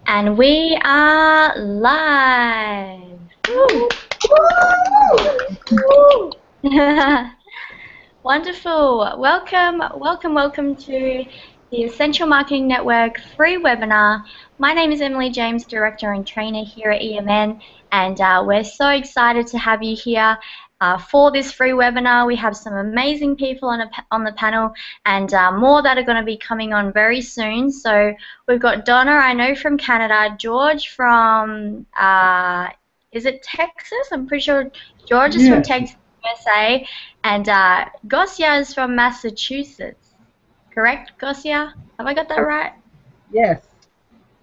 And we are live. Woo. Wonderful. Welcome to the Essential Marketing Network free webinar. My name is Emily James, Director and Trainer here at EMN, and we're so excited to have you here for this free webinar. We have some amazing people on the panel, and more that are going to be coming on very soon. So we've got Donna, I know, from Canada, George from, is it Texas? I'm pretty sure George is from Texas, USA, and Gosia is from Massachusetts. Correct, Gosia? Have I got that right? Yes.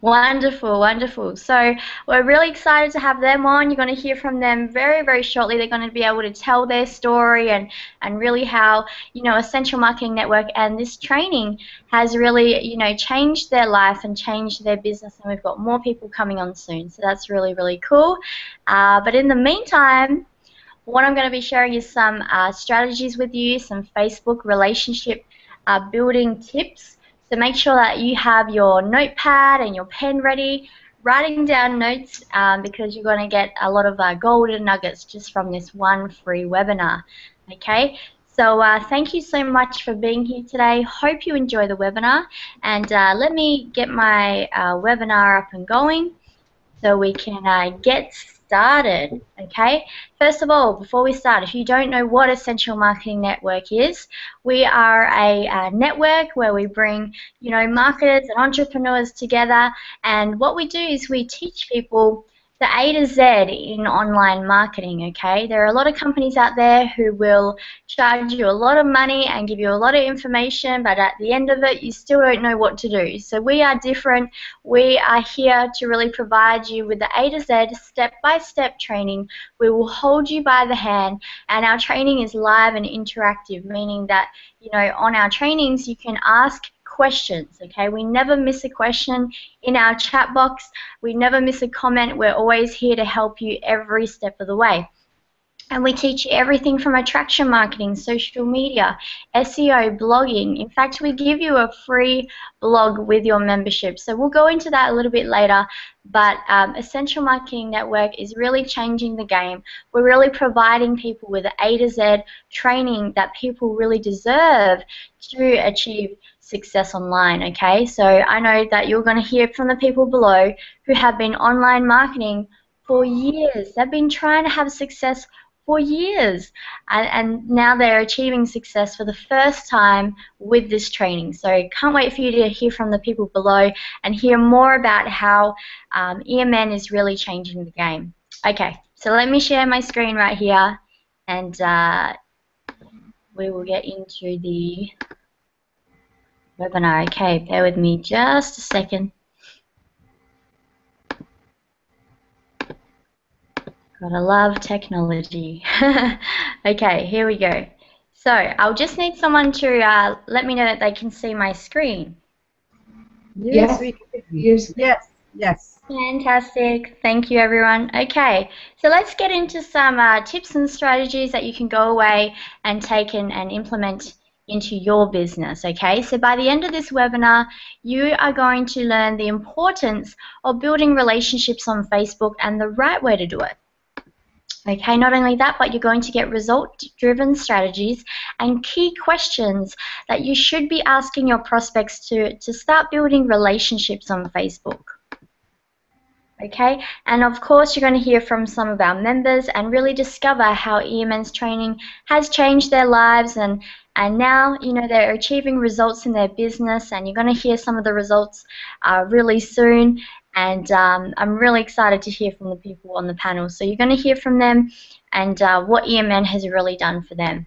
Wonderful, wonderful. So we're really excited to have them on. You're going to hear from them very, very shortly. They're going to be able to tell their story and really how, Essential Marketing Network and this training has really, changed their life and changed their business. And we've got more people coming on soon. So that's really, really cool. But in the meantime, what I'm going to be sharing is some strategies with you, some Facebook relationship building tips. So make sure that you have your notepad and your pen ready, writing down notes because you're going to get a lot of golden nuggets just from this one free webinar. Okay, so thank you so much for being here today. Hope you enjoy the webinar, and let me get my webinar up and going so we can get started. Okay, first of all, before we start, if you don't know what Essential Marketing Network is, we are a network where we bring marketers and entrepreneurs together, and what we do is we teach people the A to Z in online marketing. Okay, there are a lot of companies out there who will charge you a lot of money and give you a lot of information, but at the end of it you still don't know what to do. So we are different. We are here to really provide you with the A to Z step-by-step training. We will hold you by the hand, and our training is live and interactive, meaning that on our trainings you can ask questions. Okay, we never miss a question in our chat box. We never miss a comment. We're always here to help you every step of the way. And we teach you everything from attraction marketing, social media, SEO, blogging. In fact, we give you a free blog with your membership. So we'll go into that a little bit later. But Essential Marketing Network is really changing the game. We're really providing people with the A to Z training that people really deserve to achieve success online. Okay, so I know that you're going to hear from the people below who have been online marketing for years. They've been trying to have success for years, and now they're achieving success for the first time with this training. So can't wait for you to hear from the people below and hear more about how EMN is really changing the game. Okay, so let me share my screen right here, and we will get into the webinar. Okay, bear with me just a second. Gotta love technology. Okay, here we go. So I'll just need someone to let me know that they can see my screen. Yes. Yes. Fantastic. Thank you, everyone. Okay, so let's get into some tips and strategies that you can go away and take and implement into your business. Okay, so by the end of this webinar, you are going to learn the importance of building relationships on Facebook and the right way to do it. Okay, not only that, but you're going to get result-driven strategies and key questions that you should be asking your prospects to start building relationships on Facebook. Okay, and of course you're going to hear from some of our members and really discover how EMN's training has changed their lives, and now they're achieving results in their business, and you're going to hear some of the results really soon. And I'm really excited to hear from the people on the panel. So you're going to hear from them and what EMN has really done for them.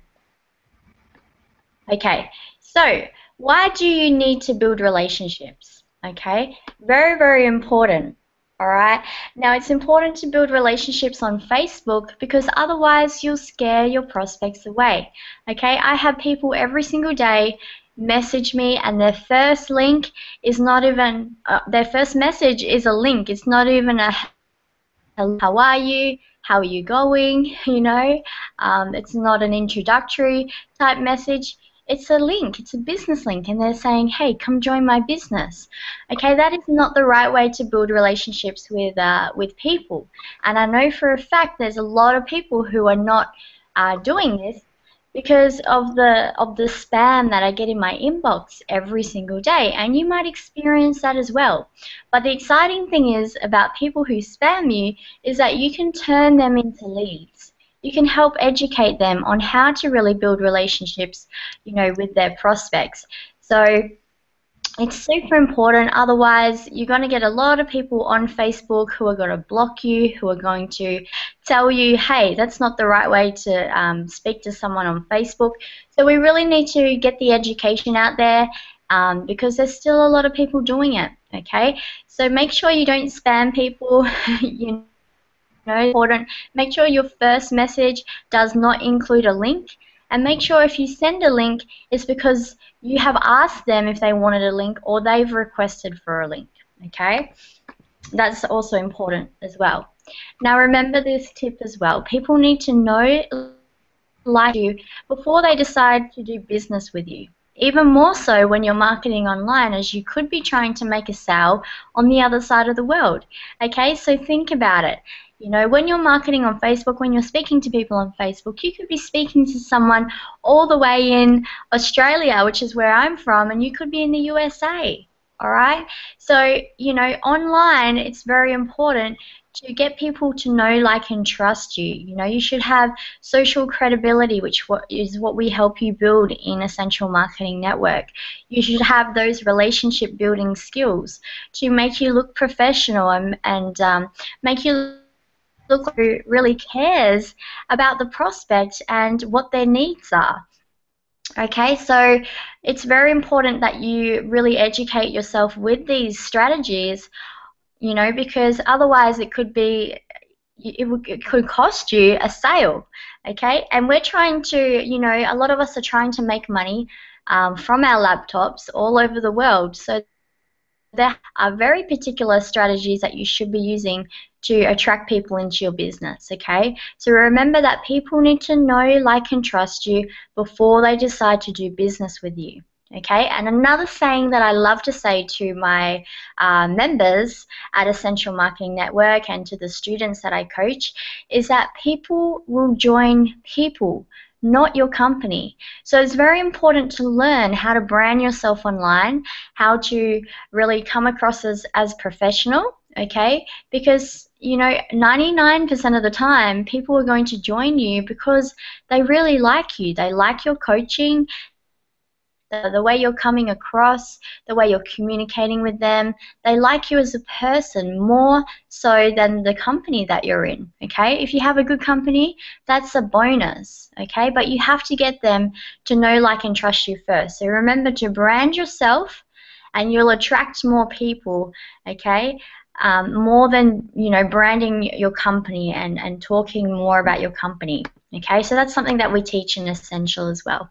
Okay, so why do you need to build relationships? Okay, very, very important. All right, now it's important to build relationships on Facebook because otherwise you'll scare your prospects away. Okay, I have people every single day message me, and their first link is not even their first message is a link. It's not even a hello, how are you going, it's not an introductory type message. It's a link, it's a business link, and they're saying, hey, come join my business. Okay, that is not the right way to build relationships with people. And I know for a fact there's a lot of people who are not doing this because of the spam that I get in my inbox every single day, and you might experience that as well. But the exciting thing is about people who spam you is that you can turn them into leads. You can help educate them on how to really build relationships, with their prospects. So it's super important. Otherwise, you're going to get a lot of people on Facebook who are going to block you, who are going to tell you, hey, that's not the right way to speak to someone on Facebook. So we really need to get the education out there because there's still a lot of people doing it, okay? So make sure you don't spam people. Important. Make sure your first message does not include a link. And make sure if you send a link, it's because you have asked them if they wanted a link or they've requested for a link, okay? That's also important as well. Now remember this tip as well. People need to know, like you, before they decide to do business with you. Even more so when you're marketing online, as you could be trying to make a sale on the other side of the world. Okay, so think about it. When you're marketing on Facebook, when you're speaking to people on Facebook, you could be speaking to someone all the way in Australia, which is where I'm from, and you could be in the USA. All right? So, online, it's very important to get people to know, like, and trust you. You should have social credibility, which is what we help you build in Essential Marketing Network. You should have those relationship building skills to make you look professional and make you look like who really cares about the prospect and what their needs are. Okay, so it's very important that you really educate yourself with these strategies, because otherwise it could cost you a sale. Okay, and we're trying to, a lot of us are trying to make money from our laptops all over the world. So there are very particular strategies that you should be using to attract people into your business, okay? So remember that people need to know, like, and trust you before they decide to do business with you, okay? And another saying that I love to say to my members at Essential Marketing Network and to the students that I coach is that people will join people, not your company. So it's very important to learn how to brand yourself online, how to really come across as professional, okay? Because 99% of the time people are going to join you because they really like you. They like your coaching, the way you're coming across, the way you're communicating with them. They like you as a person more so than the company that you're in, okay? If you have a good company, that's a bonus, okay? But you have to get them to know, like, and trust you first. So remember to brand yourself and you'll attract more people, okay? More than, branding your company and talking more about your company, okay? So that's something that we teach in Essential as well.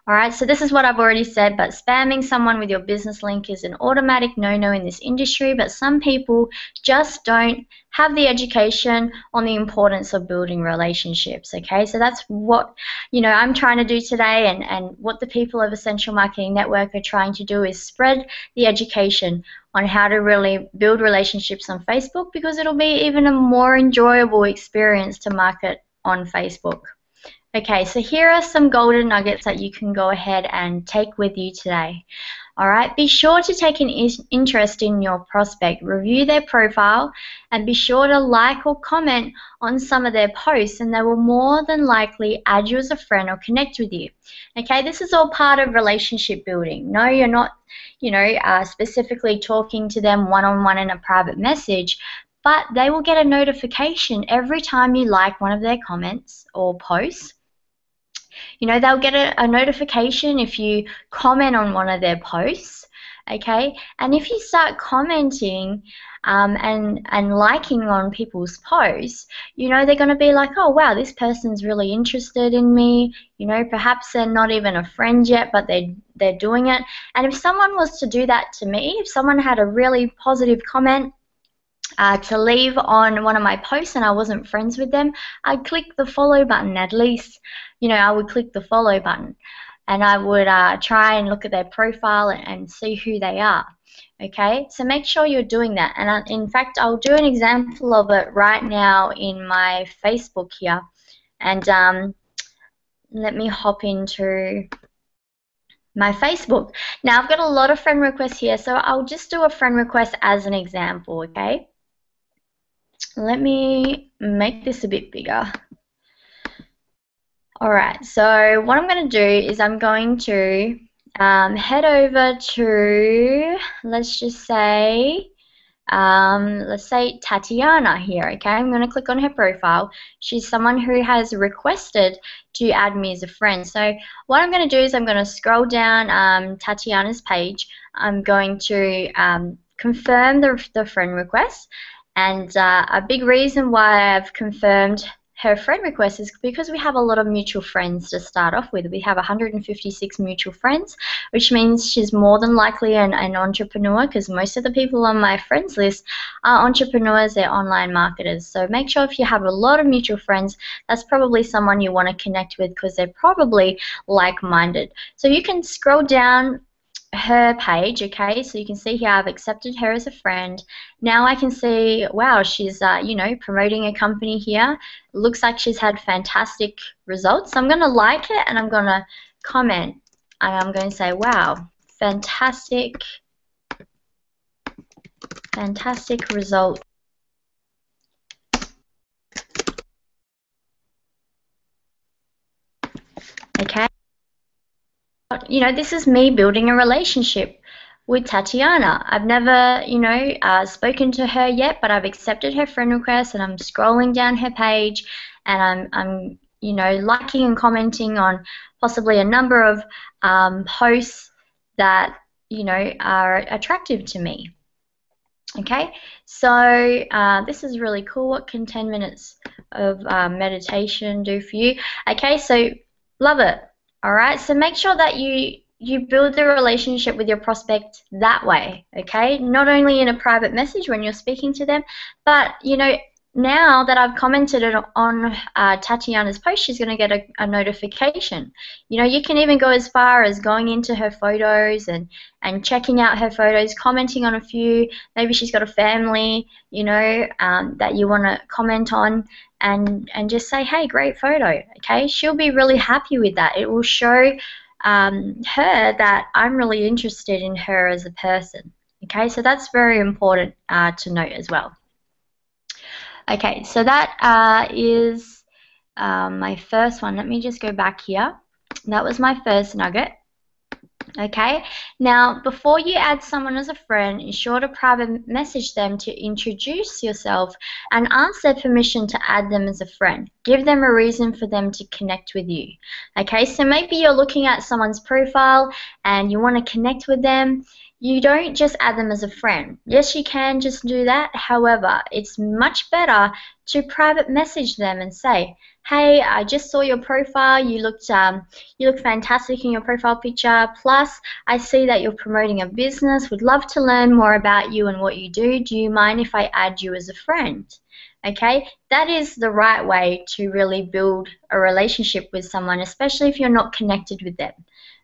All right, so this is what I've already said, but spamming someone with your business link is an automatic no-no in this industry, but some people just don't have the education on the importance of building relationships, okay? So that's what, I'm trying to do today, and what the people of Essential Marketing Network are trying to do is spread the education on how to really build relationships on Facebook, because it'll be even a more enjoyable experience to market on Facebook. Okay, so here are some golden nuggets that you can go ahead and take with you today. All right, be sure to take an interest in your prospect, review their profile, and be sure to like or comment on some of their posts, and they will more than likely add you as a friend or connect with you. Okay, this is all part of relationship building. No, you're not, specifically talking to them one-on-one in a private message, but they will get a notification every time you like one of their comments or posts. They'll get a notification if you comment on one of their posts, okay? And if you start commenting and liking on people's posts, they're going to be like, oh, wow, this person's really interested in me. Perhaps they're not even a friend yet, but they're doing it. And if someone was to do that to me, if someone had a really positive comment to leave on one of my posts and I wasn't friends with them, I'd click the follow button at least. I would click the follow button. and I would try and look at their profile and see who they are. Okay, so make sure you're doing that. And in fact, I'll do an example of it right now in my Facebook here. And let me hop into my Facebook. Now, I've got a lot of friend requests here, so I'll just do a friend request as an example, okay? Let me make this a bit bigger. All right, so what I'm going to do is I'm going to head over to, let's say Tatiana here, okay? I'm going to click on her profile. She's someone who has requested to add me as a friend. So what I'm going to do is I'm going to scroll down Tatiana's page. I'm going to confirm the friend request. And a big reason why I've confirmed her friend request is because we have a lot of mutual friends to start off with. We have 156 mutual friends, which means she's more than likely an entrepreneur, because most of the people on my friends list are entrepreneurs, they're online marketers. So make sure if you have a lot of mutual friends, that's probably someone you want to connect with, because they're probably like-minded. So you can scroll down her page, okay, so you can see here I've accepted her as a friend. Now I can see, wow, she's you know, promoting a company here. Looks like she's had fantastic results. So I'm going to like it and I'm going to comment and I'm going to say, wow, fantastic result. Okay. You know, this is me building a relationship with Tatiana. I've never, you know, spoken to her yet, but I've accepted her friend request and I'm scrolling down her page and I'm you know, liking and commenting on possibly a number of posts that, you know, are attractive to me. Okay, so this is really cool. What can 10 minutes of meditation do for you? Okay, so love it. All right, so make sure that you build the relationship with your prospect that way, okay? Not only in a private message when you're speaking to them, but, you know, now that I've commented on Tatiana's post, she's going to get a notification. You know, you can even go as far as going into her photos and checking out her photos, commenting on a few. Maybe she's got a family, you know, that you want to comment on, and just say, hey, great photo, okay? She'll be really happy with that. It will show her that I'm really interested in her as a person, okay? So that's very important to note as well. Okay, so that is my first one. Let me just go back here. That was my first nugget. Okay, now before you add someone as a friend, ensure to private message them to introduce yourself and ask their permission to add them as a friend. Give them a reason for them to connect with you. Okay, so maybe you're looking at someone's profile and you want to connect with them. You don't just add them as a friend. Yes, you can just do that. However, it's much better to private message them and say, hey, I just saw your profile. You look fantastic in your profile picture. Plus, I see that you're promoting a business. Would love to learn more about you and what you do. Do you mind if I add you as a friend? Okay, that is the right way to really build a relationship with someone, especially if you're not connected with them.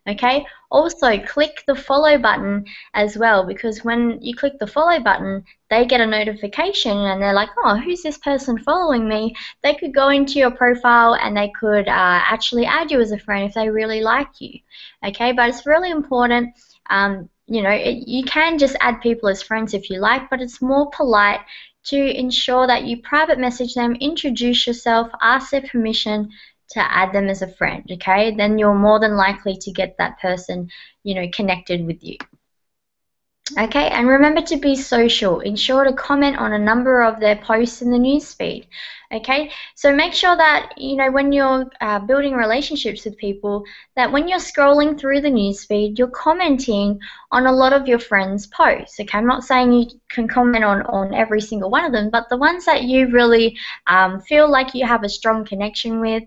Okay, also click the follow button as well, because when you click the follow button, they get a notification and they're like, oh, who's this person following me? They could go into your profile and they could actually add you as a friend if they really like you. Okay, but it's really important. You know, you can just add people as friends if you like, but it's more polite to ensure that you private message them, introduce yourself, ask their permission to add them as a friend, okay? Then you're more than likely to get that person, you know, connected with you. Okay, and remember to be social. Ensure to comment on a number of their posts in the newsfeed. Okay, so make sure that, you know, when you're building relationships with people, that when you're scrolling through the newsfeed, you're commenting on a lot of your friends' posts. Okay, I'm not saying you can comment on every single one of them, but the ones that you really feel like you have a strong connection with,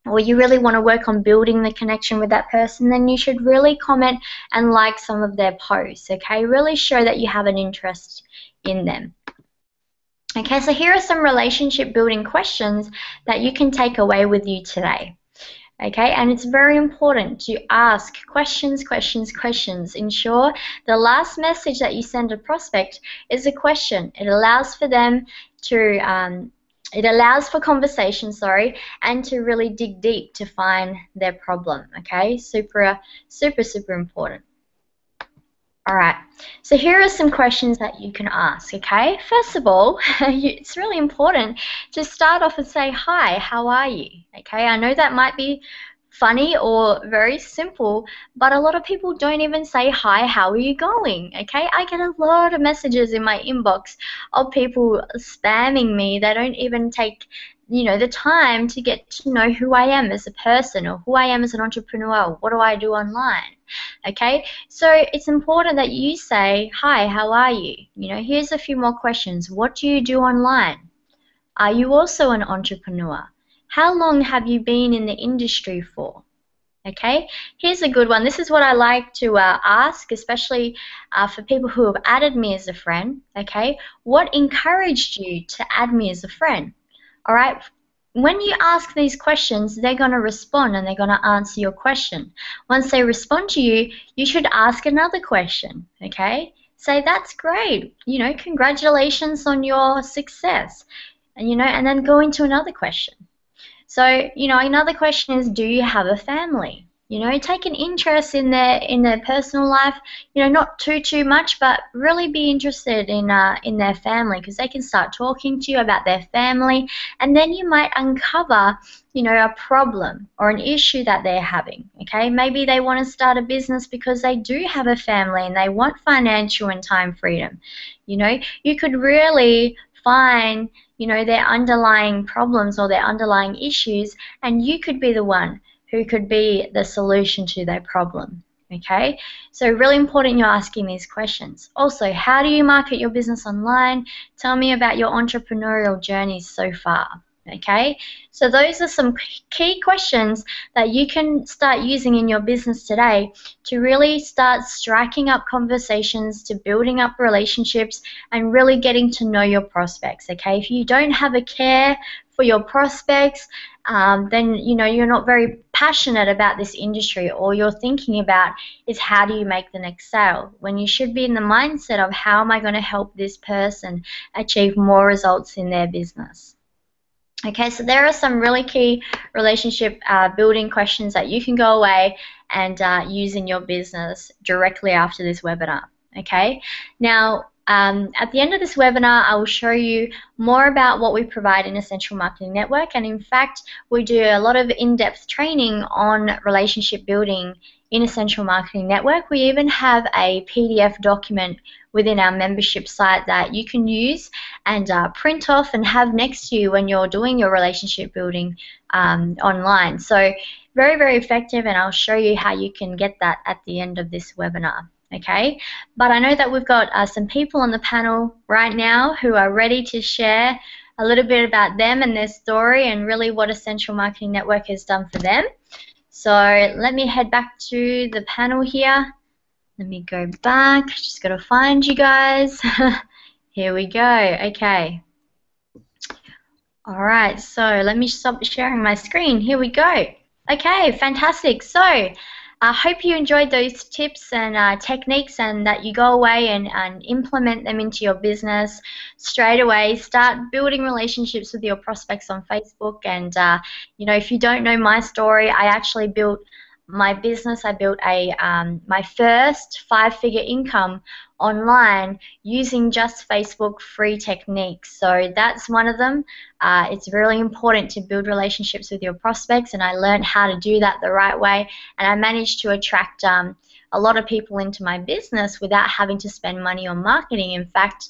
or you really want to work on building the connection with that person, then you should really comment and like some of their posts, okay? Really show that you have an interest in them. Okay, so here are some relationship building questions that you can take away with you today. Okay, and it's very important to ask questions, questions, questions. Ensure the last message that you send a prospect is a question. It allows for them to, it allows for conversation, sorry, and to really dig deep to find their problem. Okay, super, super, super important. All right, so here are some questions that you can ask, okay? First of all, it's really important to start off and say, hi, how are you? Okay, I know that might be funny or very simple, but a lot of people don't even say, hi, how are you going? Okay, I get a lot of messages in my inbox of people spamming me. They don't even take the time to get to know who I am as a person or who I am as an entrepreneur. What do I do online? Okay, so it's important that you say, hi, how are you? Here's a few more questions. What do you do online? Are you also an entrepreneur? How long have you been in the industry for? Okay, here's a good one. This is what I like to ask, especially for people who have added me as a friend. Okay, what encouraged you to add me as a friend? All right, when you ask these questions, they're going to respond and they're going to answer your question. Once they respond to you, you should ask another question. Okay, say, that's great. Congratulations on your success. And then go into another question. So, another question is, do you have a family? Take an interest in their personal life. Not too much, but really be interested in their family, because they can start talking to you about their family, and then you might uncover, a problem or an issue that they're having. Okay, maybe they want to start a business because they do have a family and they want financial and time freedom. You could really find their underlying problems or their underlying issues, and you could be the one who could be the solution to their problem. Okay, so really important you're asking these questions. Also, how do you market your business online? Tell me about your entrepreneurial journey so far. Okay, so those are some key questions that you can start using in your business today to really start striking up conversations, to building up relationships, and really getting to know your prospects. Okay, if you don't have a care for your prospects, then you're not very passionate about this industry. All you're thinking about is, how do you make the next sale, when you should be in the mindset of, how am I going to help this person achieve more results in their business. Okay, so there are some really key relationship building questions that you can go away and use in your business directly after this webinar. Okay, now at the end of this webinar, I will show you more about what we provide in Essential Marketing Network, and in fact, we do a lot of in-depth training on relationship building in Essential Marketing Network. We even have a PDF document within our membership site that you can use and print off and have next to you when you're doing your relationship building online. So very, very effective, and I'll show you how you can get that at the end of this webinar. Okay, but I know that we've got some people on the panel right now who are ready to share a little bit about them and their story, and really what Essential Marketing Network has done for them. So let me head back to the panel here. Let me go back. Just got to find you guys. Here we go. Okay. All right. So let me stop sharing my screen. Here we go. Okay. Fantastic. So I hope you enjoyed those tips and techniques, and that you go away and implement them into your business straight away. Start building relationships with your prospects on Facebook. And, if you don't know my story, I actually built my business. I built my first 5-figure income online using just Facebook free techniques. So that's one of them. It's really important to build relationships with your prospects, and I learned how to do that the right way, and I managed to attract a lot of people into my business without having to spend money on marketing. In fact,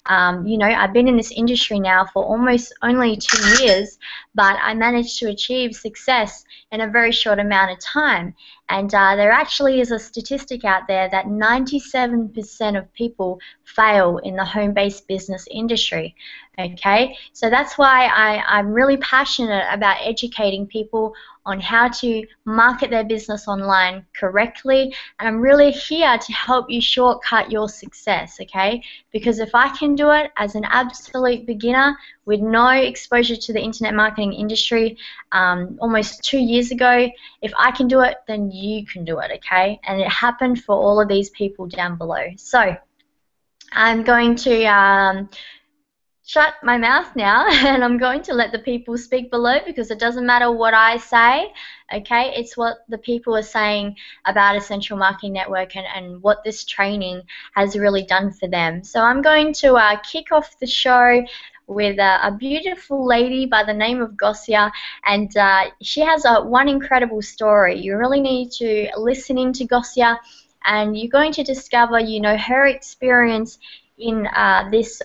I've been in this industry now for almost only 2 years, but I managed to achieve success in a very short amount of time. And there actually is a statistic out there that 97% of people fail in the home-based business industry. Okay, so that's why I'm really passionate about educating people on how to market their business online correctly, and I'm really here to help you shortcut your success, okay? Because if I can do it as an absolute beginner with no exposure to the internet marketing industry almost 2 years ago, if I can do it, then you can do it, okay? And it happened for all of these people down below. So I'm going to shut my mouth now, and I'm going to let the people speak below, because it doesn't matter what I say, okay? It's what the people are saying about Essential Marketing Network and what this training has really done for them. So I'm going to kick off the show with a beautiful lady by the name of Gosia, and she has one incredible story. You really need to listen into Gosia, and you're going to discover, you know, her experience in this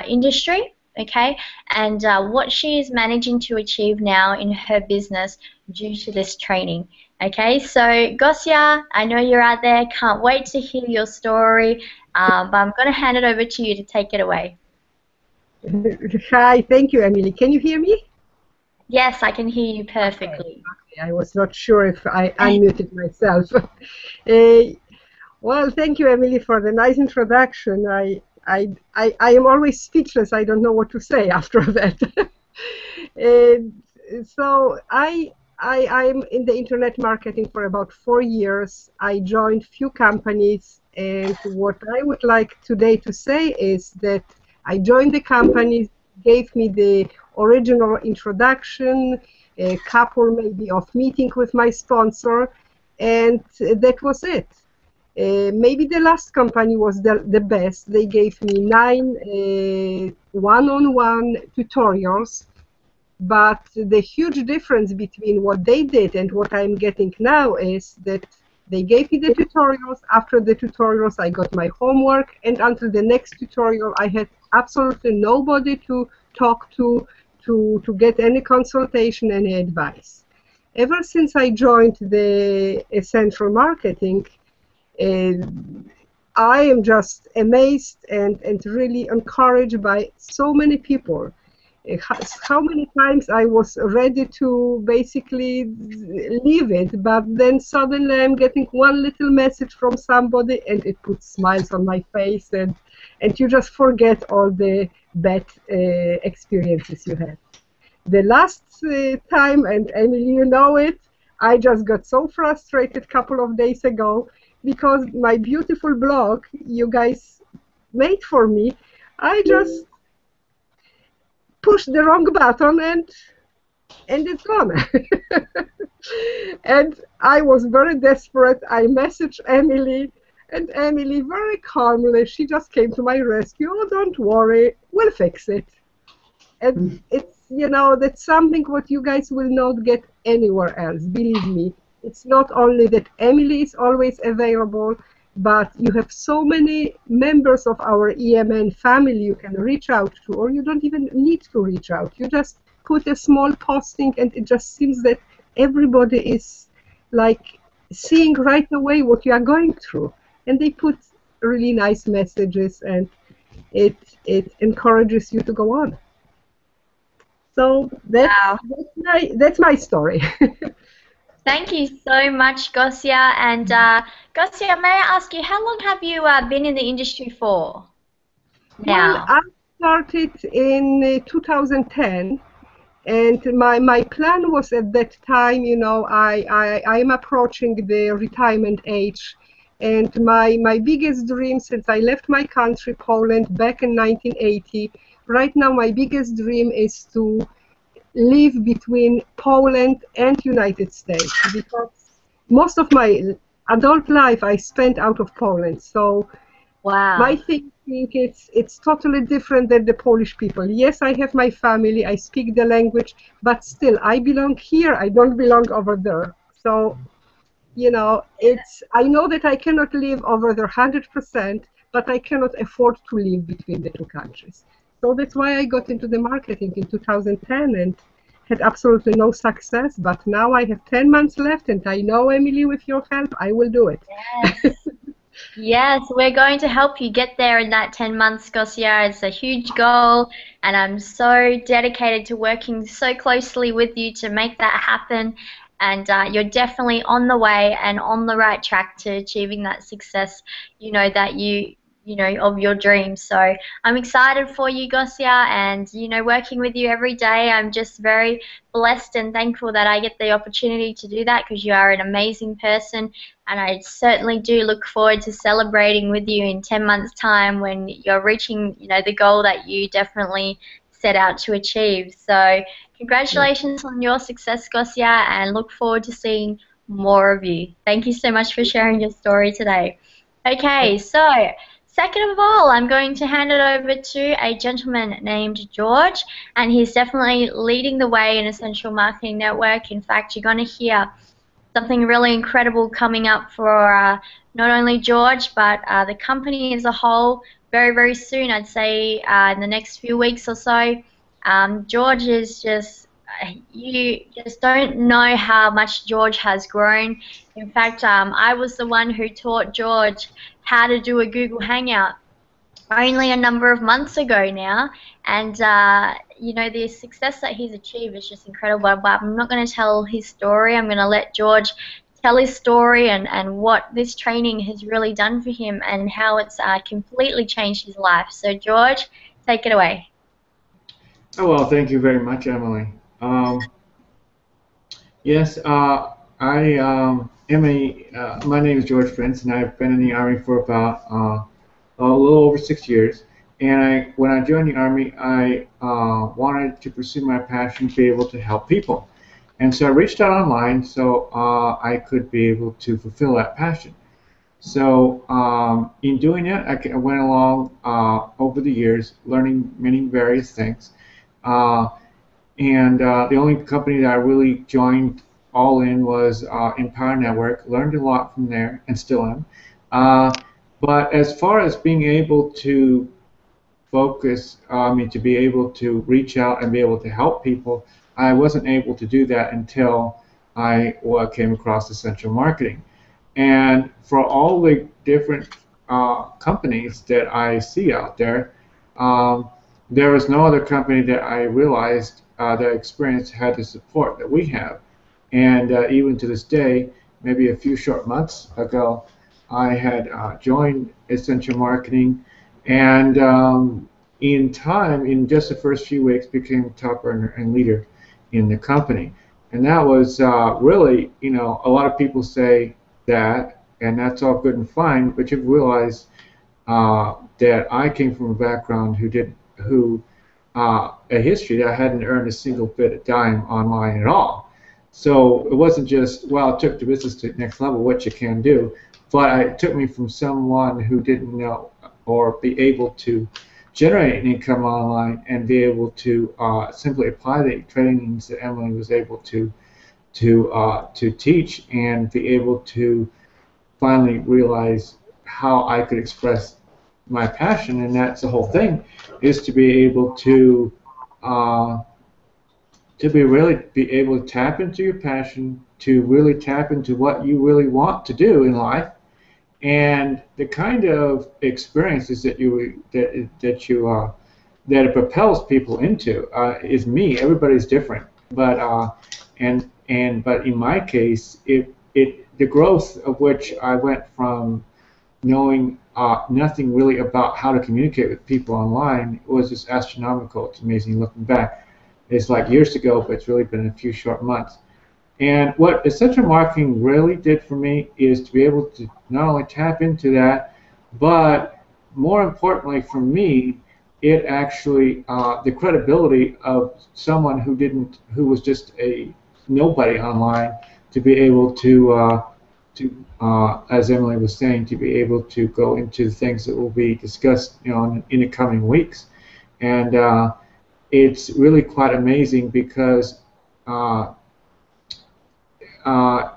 industry, okay, and what she is managing to achieve now in her business due to this training. Okay, so Gosia, I know you're out there, can't wait to hear your story, but I'm going to hand it over to you to take it away. Hi, thank you, Emily. Can you hear me? Yes, I can hear you perfectly. Okay. I was not sure if I unmuted myself. Well, thank you, Emily, for the nice introduction. I am always speechless. I don't know what to say after that. So I'm in the internet marketing for about 4 years. I joined few companies, and what I would like today to say is that I joined the companies, gave me the original introduction, a couple maybe of meeting with my sponsor, and that was it. Maybe the last company was the best. They gave me 9 one-on-one tutorials, but the huge difference between what they did and what I'm getting now is that they gave me the tutorials. After the tutorials, I got my homework, and until the next tutorial, I had absolutely nobody to talk to get any consultation, any advice. Ever since I joined the Essential Marketing, I am just amazed and really encouraged by so many people. How many times I was ready to basically leave it, but then suddenly I'm getting one little message from somebody and it puts smiles on my face, and you just forget all the bad experiences you had. The last time, and Emily, you know it, I just got so frustrated a couple of days ago because my beautiful blog you guys made for me, I just pushed the wrong button and it's gone. And I was very desperate. I messaged Emily, and Emily very calmly, she just came to my rescue. Oh, don't worry, we'll fix it. And it's, you know, that's something what you guys will not get anywhere else, believe me. It's not only that Emily is always available, but you have so many members of our EMN family you can reach out to, or you don't even need to reach out. You just put a small posting, and it just seems that everybody is like seeing right away what you are going through. And they put really nice messages, and it encourages you to go on. So that's my story. Thank you so much, Gosia. And Gosia, may I ask you, how long have you been in the industry for now? Well, I started in 2010, and my plan was at that time, you know, I'm approaching the retirement age, and my biggest dream since I left my country, Poland, back in 1980, right now my biggest dream is to live between Poland and United States, because most of my adult life I spent out of Poland. So wow. My thinking it's totally different than the Polish people. Yes, I have my family, I speak the language, but still I belong here, I don't belong over there. So, you know, I know that I cannot live over there 100%, but I cannot afford to live between the two countries. So that's why I got into the marketing in 2010 and had absolutely no success, but now I have 10 months left, and I know, Emily, with your help, I will do it. Yes. Yes, we're going to help you get there in that 10 months, Gosia. It's a huge goal, and I'm so dedicated to working so closely with you to make that happen. And you're definitely on the way and on the right track to achieving that success, that of your dreams. So I'm excited for you, Gosia, and, working with you every day. I'm just very blessed and thankful that I get the opportunity to do that because you are an amazing person, and I certainly do look forward to celebrating with you in 10 months' time when you're reaching, the goal that you definitely set out to achieve. So Yeah. congratulations on your success, Gosia, and look forward to seeing more of you. Thank you so much for sharing your story today. Okay, so second of all, I'm going to hand it over to a gentleman named George, and he's definitely leading the way in Essential Marketing Network. In fact, you're going to hear something really incredible coming up for not only George, but the company as a whole very, very soon. I'd say in the next few weeks or so. George is just, you just don't know how much George has grown. In fact, I was the one who taught George how to do a Google Hangout only a number of months ago now, and the success that he's achieved is just incredible. But I'm not going to tell his story. I'm going to let George tell his story and what this training has really done for him and how it's completely changed his life. So George, take it away. Oh, well, thank you very much, Emily. Yes, I am my name is George Prince, and I've been in the Army for about a little over 6 years. And when I joined the Army, I wanted to pursue my passion to be able to help people. And so I reached out online so I could be able to fulfill that passion. So in doing it, I went along over the years, learning many various things. Uh, and the only company that I really joined all in was Empower Network. Learned a lot from there, and still am. Uh, but as far as being able to focus, to be able to reach out and be able to help people, I wasn't able to do that until I came across Essential Marketing. And for all the different companies that I see out there, um, there was no other company that I realized that experience had the support that we have. And even to this day, maybe a few short months ago, I had joined Essential Marketing, and in time, in just the first few weeks, became top earner and leader in the company. And that was really, a lot of people say that, and that's all good and fine, but you realize that I came from a background who a history that I hadn't earned a single bit of dime online at all. So it wasn't just, well, it took the business to the next level, what you can do, but it took me from someone who didn't know or be able to generate an income online and be able to simply apply the trainings that Emily was able to teach and be able to finally realize how I could express my passion, and that's the whole thing, is to be able uh, to be really be able to tap into your passion, to really tap into what you really want to do in life, and the kind of experiences that it propels people into is me. Everybody's different, but but in my case, the growth of which I went from knowing nothing really about how to communicate with people online was just astronomical. It's amazing looking back. It's like years ago, but it's really been a few short months. And what essential marketing really did for me is to be able to not only tap into that, but more importantly for me, it actually the credibility of someone who was just a nobody online, to be able to as Emily was saying, to be able to go into things that will be discussed, in the coming weeks. And it's really quite amazing because uh,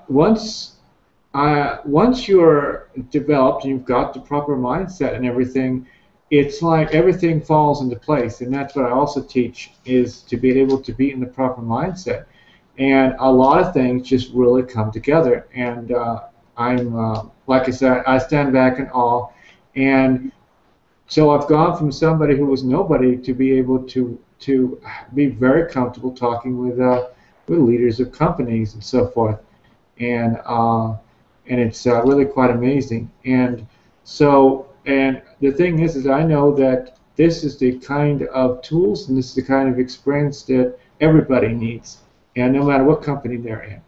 once you're developed and you've got the proper mindset and everything, it's like everything falls into place, and that's what I also teach, is to be able to be in the proper mindset, and a lot of things just really come together. And I'm like I said, I stand back in awe, and so I've gone from somebody who was nobody to be able to be very comfortable talking with leaders of companies and so forth, and it's really quite amazing. And so, and the thing is I know that this is the kind of tools and this is the kind of experience that everybody needs, and no matter what company they're in.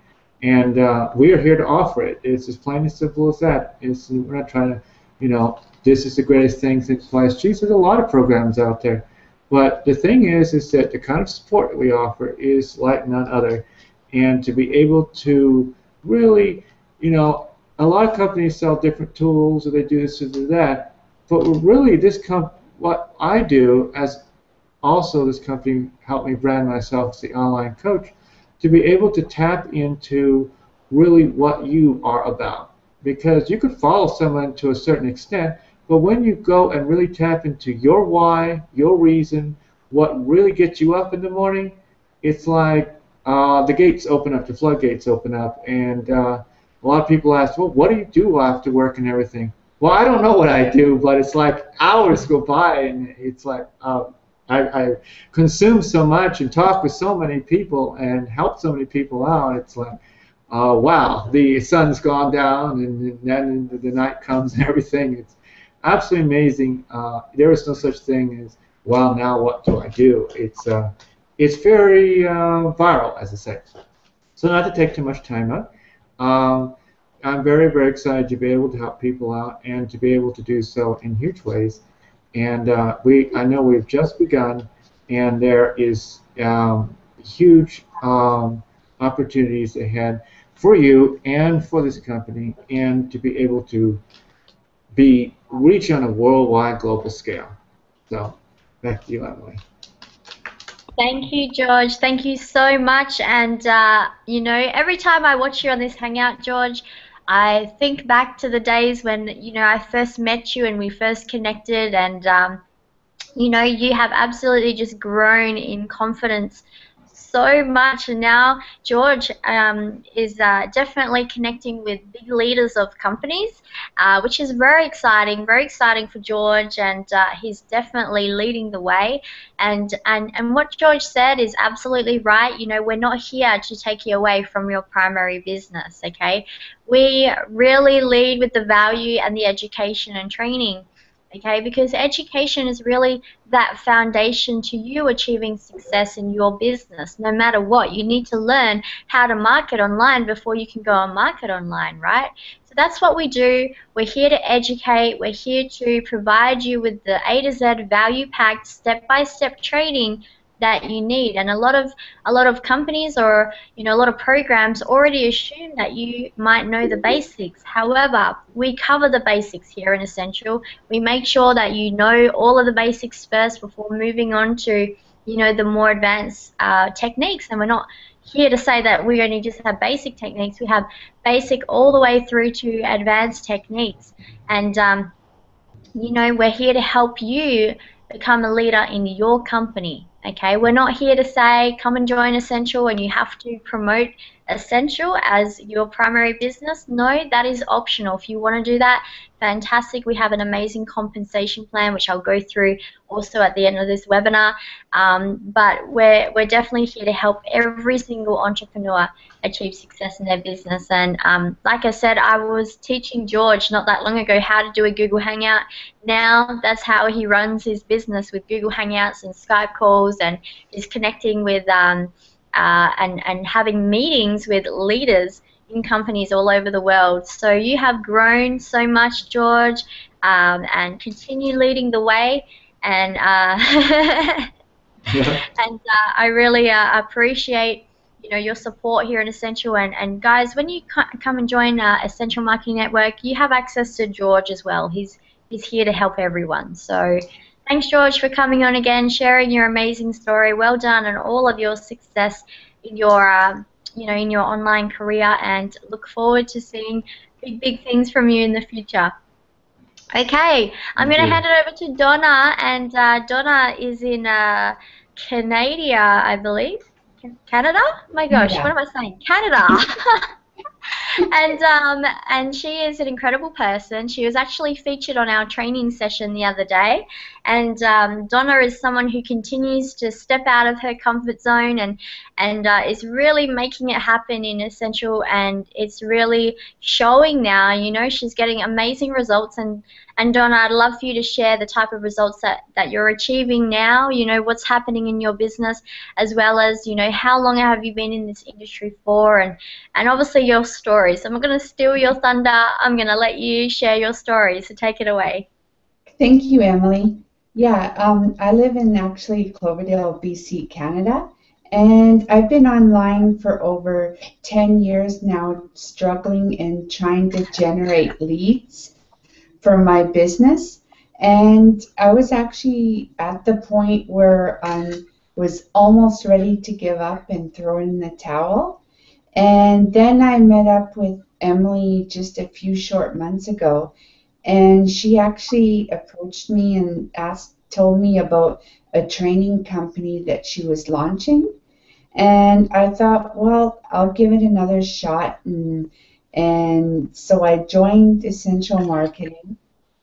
And we are here to offer it. It's as plain and simple as that. We're not trying to, this is the greatest thing since sliced cheese. There's a lot of programs out there. But the thing is that the kind of support that we offer is like none other. And to be able to really, a lot of companies sell different tools or they do this or do that. But really, what I do, as also this company helped me brand myself as the online coach, to be able to tap into really what you are about. Because you could follow someone to a certain extent, but when you go and really tap into your why, your reason, what really gets you up in the morning, it's like the gates open up, the floodgates open up, and a lot of people ask, well, what do you do after work and everything? Well, I don't know what I do, but it's like hours go by, and it's like I consume so much and talk with so many people and help so many people out. It's like, wow, the sun's gone down, and then the night comes and everything. It's absolutely amazing. There is no such thing as, well, now what do I do? It's very viral, as I say. So not to take too much time up, I'm very, very excited to be able to help people out and to be able to do so in huge ways. And I know we've just begun, and there is huge opportunities ahead for you and for this company, and to be able to reach on a worldwide global scale. So back to you, Emily. Thank you, George. Thank you so much. And, every time I watch you on this Hangout, George, I think back to the days when, I first met you and we first connected, and, you have absolutely just grown in confidence so much. And now George is definitely connecting with big leaders of companies, which is very exciting for George, and he's definitely leading the way. And what George said is absolutely right. We're not here to take you away from your primary business, okay? We really lead with the value and the education and training. Okay, because education is really that foundation to you achieving success in your business. No matter what, you need to learn how to market online before you can go and market online, right? So that's what we do. We're here to educate. We're here to provide you with the A to Z value-packed step-by-step training that you need. And a lot of companies, or a lot of programs already assume that you might know the basics. However, we cover the basics here in Essential. We make sure that you know all of the basics first before moving on to the more advanced techniques. And we're not here to say that we only just have basic techniques. We have basic all the way through to advanced techniques. And we're here to help you become a leader in your company. Okay, we're not here to say come and join Essential and you have to promote Essential as your primary business. No, that is optional. If you want to do that, fantastic. We have an amazing compensation plan, which I'll go through also at the end of this webinar. But we're definitely here to help every single entrepreneur achieve success in their business. And like I said, I was teaching George not that long ago how to do a Google Hangout. Now that's how he runs his business, with Google Hangouts and Skype calls, and is connecting with and having meetings with leaders in companies all over the world. So you have grown so much, George, and continue leading the way. And and I really appreciate your support here in Essential. And guys, when you come and join Essential Marketing Network, you have access to George as well. He's here to help everyone. So thanks, George, for coming on again, sharing your amazing story. Well done on all of your success in your in your online career, and look forward to seeing big things from you in the future. Okay, I'm Thank going to you. hand it over to Donna, and Donna is in Canada, I believe. Canada? My gosh, what Canada. am I saying? Canada. And she is an incredible person. She was actually featured on our training session the other day. And Donna is someone who continues to step out of her comfort zone and is really making it happen in Essential. And it's really showing now. You know, she's getting amazing results. And Donna, I'd love for you to share the type of results that you're achieving now. You know, what's happening in your business, as well as, you know, how long have you been in this industry for, and obviously your story. So I'm not going to steal your thunder. I'm going to let you share your story. So take it away. Thank you, Emily. Yeah, I live in actually Cloverdale, BC, Canada, and I've been online for over 10 years now, struggling and trying to generate leads for my business. And I was actually at the point where I was almost ready to give up and throw in the towel. And then I met up with Emily just a few short months ago, and she actually approached me and told me about a training company that she was launching. And I thought, well, I'll give it another shot. And so I joined Essential Marketing.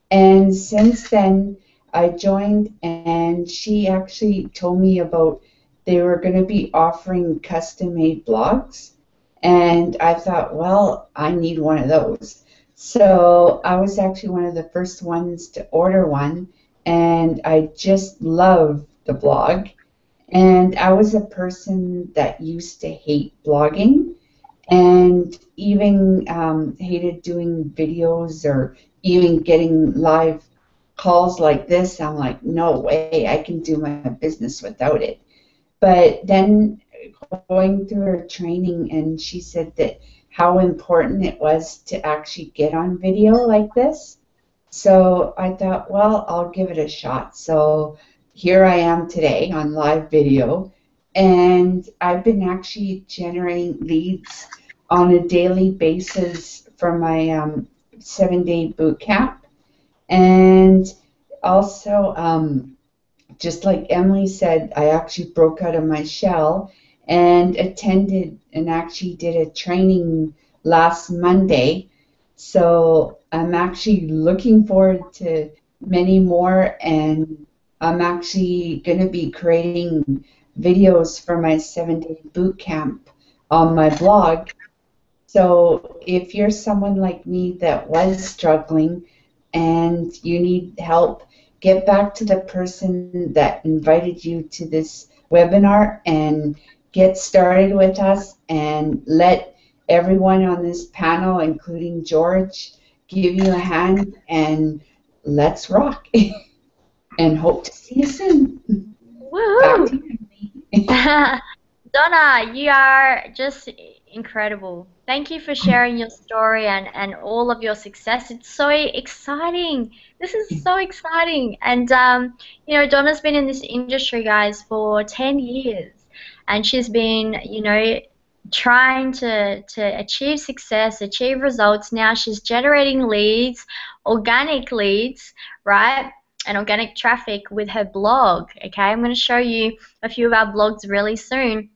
And since then, I joined, and she actually told me about they were going to be offering custom made blogs. And I thought, well, I need one of those. So I was actually one of the first ones to order one, and I just love the blog. And I was a person that used to hate blogging and even hated doing videos or even getting live calls like this. I'm like, no way, I can do my business without it. But then going through her training, and she said that how important it was to actually get on video like this. So I thought, well, I'll give it a shot. So here I am today on live video, and I've been actually generating leads on a daily basis for my 7-day boot camp. And also, just like Emily said, I actually broke out of my shell and attended and actually did a training last Monday. So I'm actually looking forward to many more, and I'm actually going to be creating videos for my 7-day boot camp on my blog. So if you're someone like me that was struggling and you need help, get back to the person that invited you to this webinar and get started with us, and let everyone on this panel, including George, give you a hand, and let's rock. And hope to see you soon. Back Woohoo! to you. Donna, you are just incredible. Thank you for sharing your story and all of your success. It's so exciting. This is so exciting. And, you know, Donna's been in this industry, guys, for 10 years. And she's been, you know, trying to achieve success, achieve results. Now she's generating leads, organic leads, right? And organic traffic with her blog. Okay, I'm going to show you a few of our blogs really soon.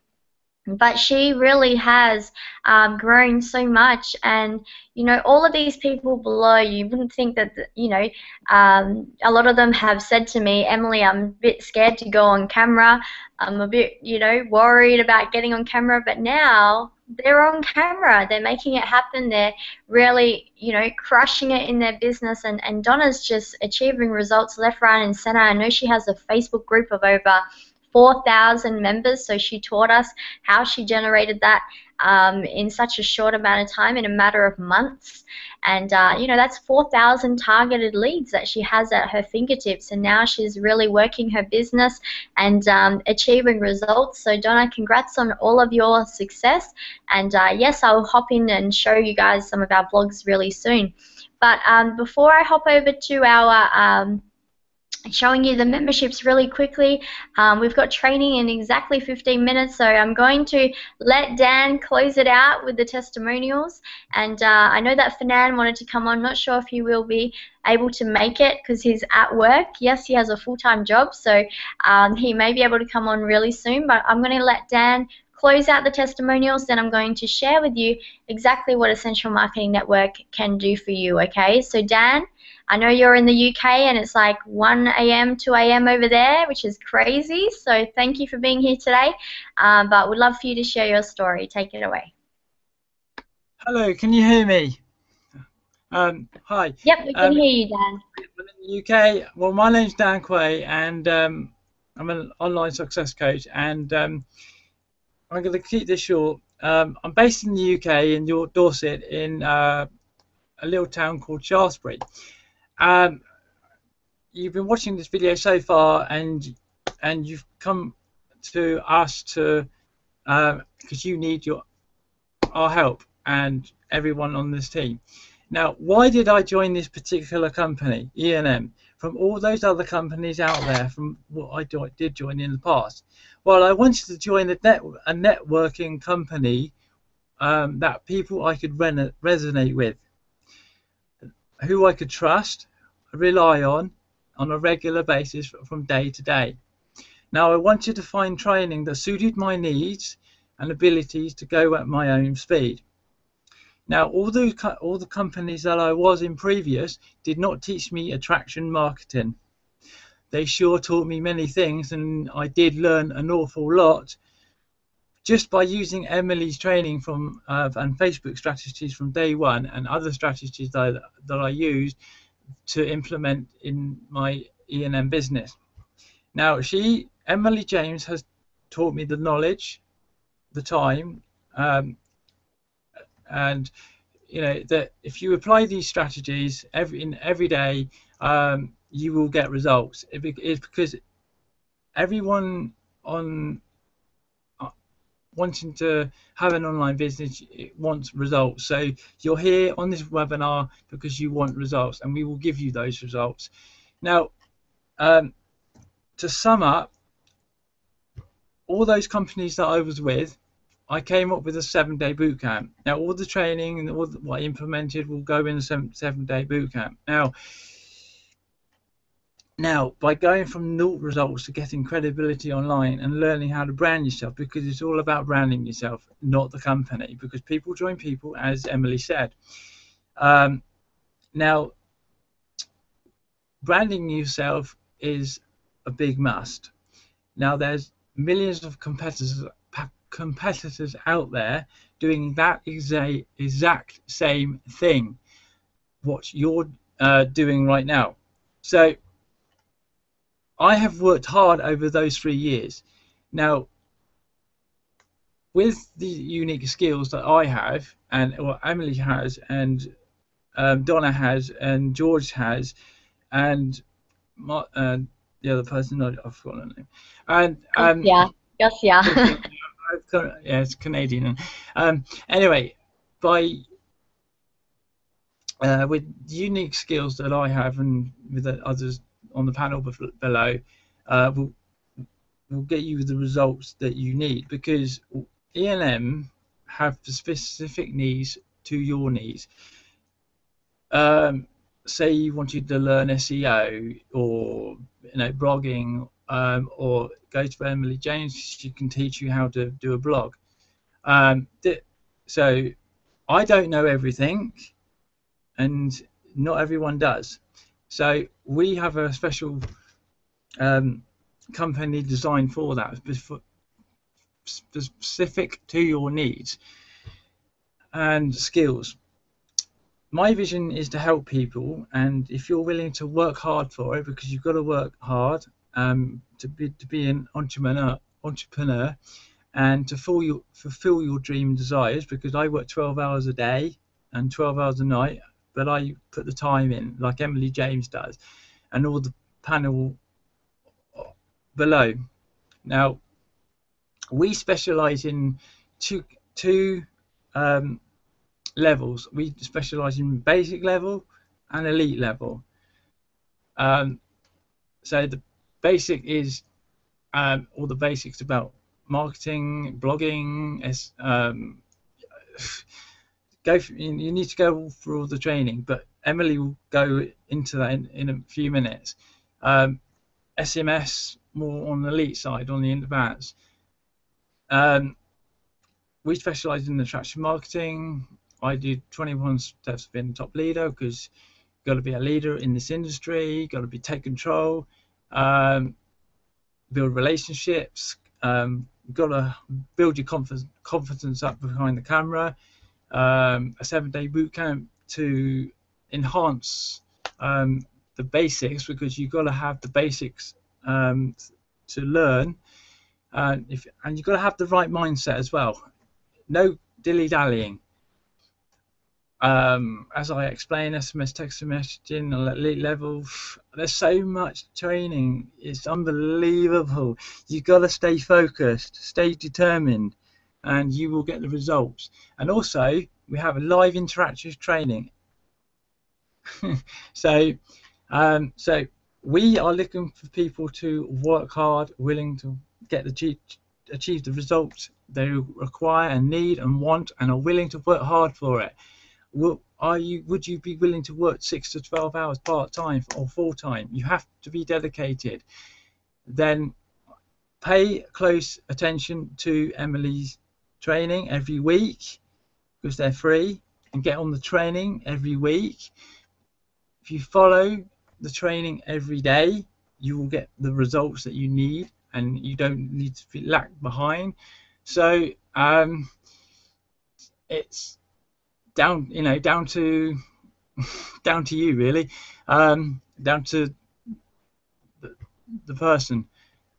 But she really has grown so much, and you know, all of these people below, you wouldn't think that, you know, a lot of them have said to me, Emily, I'm a bit scared to go on camera. I'm a bit, you know, worried about getting on camera, but now they're on camera. They're making it happen. They're really, you know, crushing it in their business, and Donna's just achieving results left, right, and center. I know she has a Facebook group of over 4,000 members, so she taught us how she generated that in such a short amount of time, in a matter of months. And you know, that's 4,000 targeted leads that she has at her fingertips, and now she's really working her business and achieving results. So Donna, congrats on all of your success, and yes, I'll hop in and show you guys some of our blogs really soon. But before I hop over to showing you the memberships really quickly. We've got training in exactly 15 minutes, so I'm going to let Dan close it out with the testimonials. And I know that Fernand wanted to come on. Not sure if he will be able to make it because he's at work. Yes, he has a full-time job, so he may be able to come on really soon, but I'm going to let Dan close out the testimonials, then I'm going to share with you exactly what Essential Marketing Network can do for you, okay? So Dan, I know you're in the UK and it's like 1 a.m., 2 a.m. over there, which is crazy. So thank you for being here today. But we'd love for you to share your story. Take it away. Hello, can you hear me? Hi. Yep, we can hear you, Dan. I'm in the UK. Well, my name's Dan Quay, and I'm an online success coach. And I'm going to keep this short. I'm based in the UK in Dorset, in a little town called Shaftesbury. You've been watching this video so far, and you've come to us to because you need our help and everyone on this team. Now, why did I join this particular company, EMN, from all those other companies out there, from what I did join in the past? Well, I wanted to join a networking company that people I could resonate with, who I could trust, rely on a regular basis from day to day. Now, I wanted to find training that suited my needs and abilities to go at my own speed. Now, all the companies that I was in previous did not teach me attraction marketing. They sure taught me many things, and I did learn an awful lot just by using Emily's training from and Facebook strategies from day one, and other strategies that I used to implement in my E&M business. Now, Emily James, has taught me the knowledge, the time, and you know that if you apply these strategies every day, you will get results. It's because everyone on wanting to have an online business wants results. So you're here on this webinar because you want results, and we will give you those results. Now, to sum up, all those companies that I was with, I came up with a 7-day boot camp. Now, all the training and all what I implemented will go in a 7-day boot camp. Now, by going from 0 results to getting credibility online and learning how to brand yourself, because it's all about branding yourself, not the company, because people join people, as Emily said. Now, branding yourself is a big must. Now, there's millions of competitors out there doing that exact same thing, what you're doing right now. So I have worked hard over those 3 years. Now, with the unique skills that I have, and what Emily has, and Donna has, and George has, and the other person, I've forgotten her name, and yeah. yeah, it's Canadian. Anyway, with unique skills that I have, and with the others on the panel below, will get you the results that you need, because E&M have specific needs to your needs. Say you wanted to learn SEO, or blogging, or go to Emily James. She can teach you how to do a blog. So I don't know everything, and not everyone does. So we have a special company designed for that, specific to your needs and skills. My vision is to help people, and if you're willing to work hard for it, because you've got to work hard to be an entrepreneur, and to fulfill your dream and desires, because I work 12 hours a day and 12 hours a night, but I put the time in like Emily James does, and all the panel below. Now, we specialize in two levels. We specialize in basic level and elite level. So the basic is all the basics about marketing, blogging. You need to go through all the training, but Emily will go into that in a few minutes. SMS more on the elite side, on the advanced. We specialize in attraction marketing. I do 21 steps of being a top leader, because you've got to be a leader in this industry, you've got to take control, build relationships, you've got to build your confidence up behind the camera, a 7-day boot camp to enhance the basics, because you've got to have the basics to learn, and you've got to have the right mindset as well. No dilly-dallying. As I explained, SMS text messaging at elite level, there's so much training, it's unbelievable. You've got to stay focused, stay determined, and you will get the results. And also, we have a live interactive training. So we are looking for people to work hard, willing to achieve the results they require and need and want, and are willing to work hard for it. Would you be willing to work 6 to 12 hours part-time or full-time? You have to be dedicated. Then pay close attention to Emily's training every week, because they're free, and get on the training every week. If you follow the training every day, you will get the results that you need, and you don't need to be lag behind. So it's down to you, really, down to the person.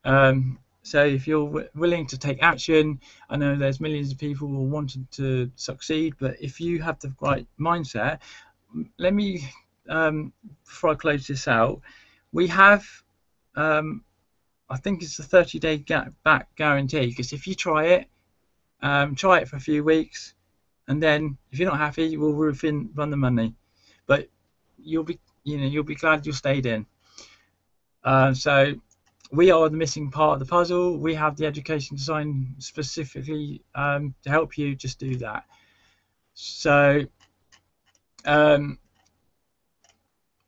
So if you're willing to take action, I know there's millions of people who want to succeed, but if you have the right mindset, let me, before I close this out, we have, I think it's a 30-day back guarantee, because if you try it for a few weeks, and then if you're not happy, we'll run the money, but you'll be glad you stayed in. So we are the missing part of the puzzle. We have the education designed specifically to help you just do that. So